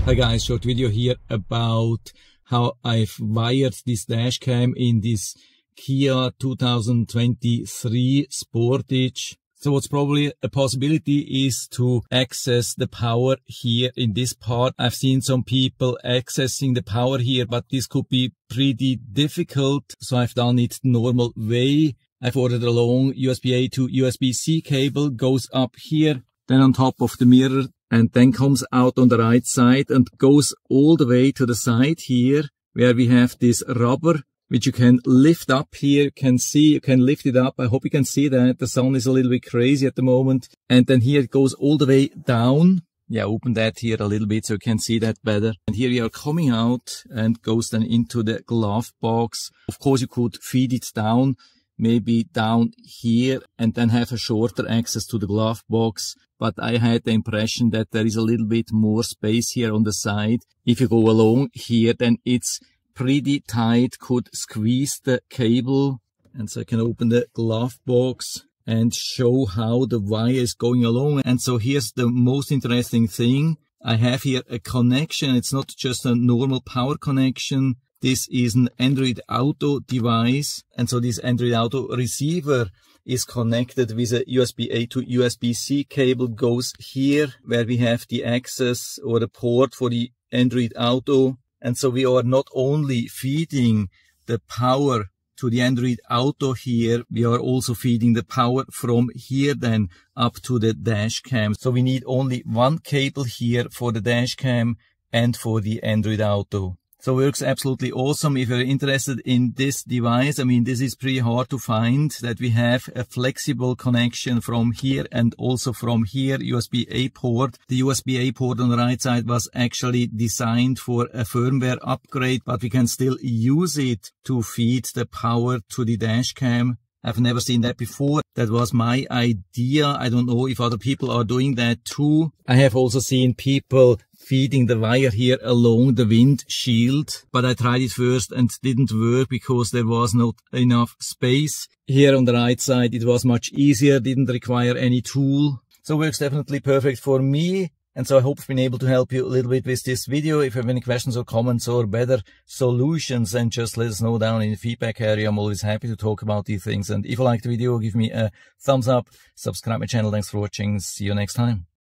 Hi guys, short video here about how I've wired this dash cam in this Kia 2023 Sportage. So what's probably a possibility is to access the power here in this part. I've seen some people accessing the power here, but this could be pretty difficult. So I've done it the normal way. I've ordered a long USB-A to USB-C cable, goes up here, then on top of the mirror, and then comes out on the right side and goes all the way to the side here, where we have this rubber, which you can lift up here. You can see, you can lift it up. I hope you can see that. The sun is a little bit crazy at the moment. And then here it goes all the way down. Yeah, open that here a little bit so you can see that better. And here we are coming out and goes then into the glove box. Of course, you could feed it down, maybe down here, and then have a shorter access to the glove box. But I had the impression that there is a little bit more space here on the side. If you go along here, then it's pretty tight, could squeeze the cable. And so I can open the glove box and show how the wire is going along. And so here's the most interesting thing. I have here a connection. It's not just a normal power connection. This is an Android Auto device. And so this Android Auto receiver is connected with a USB-A to USB-C cable, goes here where we have the access or the port for the Android Auto. And so we are not only feeding the power to the Android Auto here, we are also feeding the power from here then up to the dash cam. So we need only one cable here for the dash cam and for the Android Auto. So it works absolutely awesome. If you're interested in this device, I mean, this is pretty hard to find, that we have a flexible connection from here and also from here, USB-A port. The USB-A port on the right side was actually designed for a firmware upgrade, but we can still use it to feed the power to the dash cam. I've never seen that before. That was my idea. I don't know if other people are doing that too. I have also seen people feeding the wire here along the windshield, but I tried it first and didn't work because there was not enough space. Here on the right side it was much easier, didn't require any tool. So works definitely perfect for me. And so I hope I've been able to help you a little bit with this video. If you have any questions or comments or better solutions, then just let us know down in the feedback area. I'm always happy to talk about these things. And if you liked the video, give me a thumbs up, subscribe my channel. Thanks for watching. See you next time.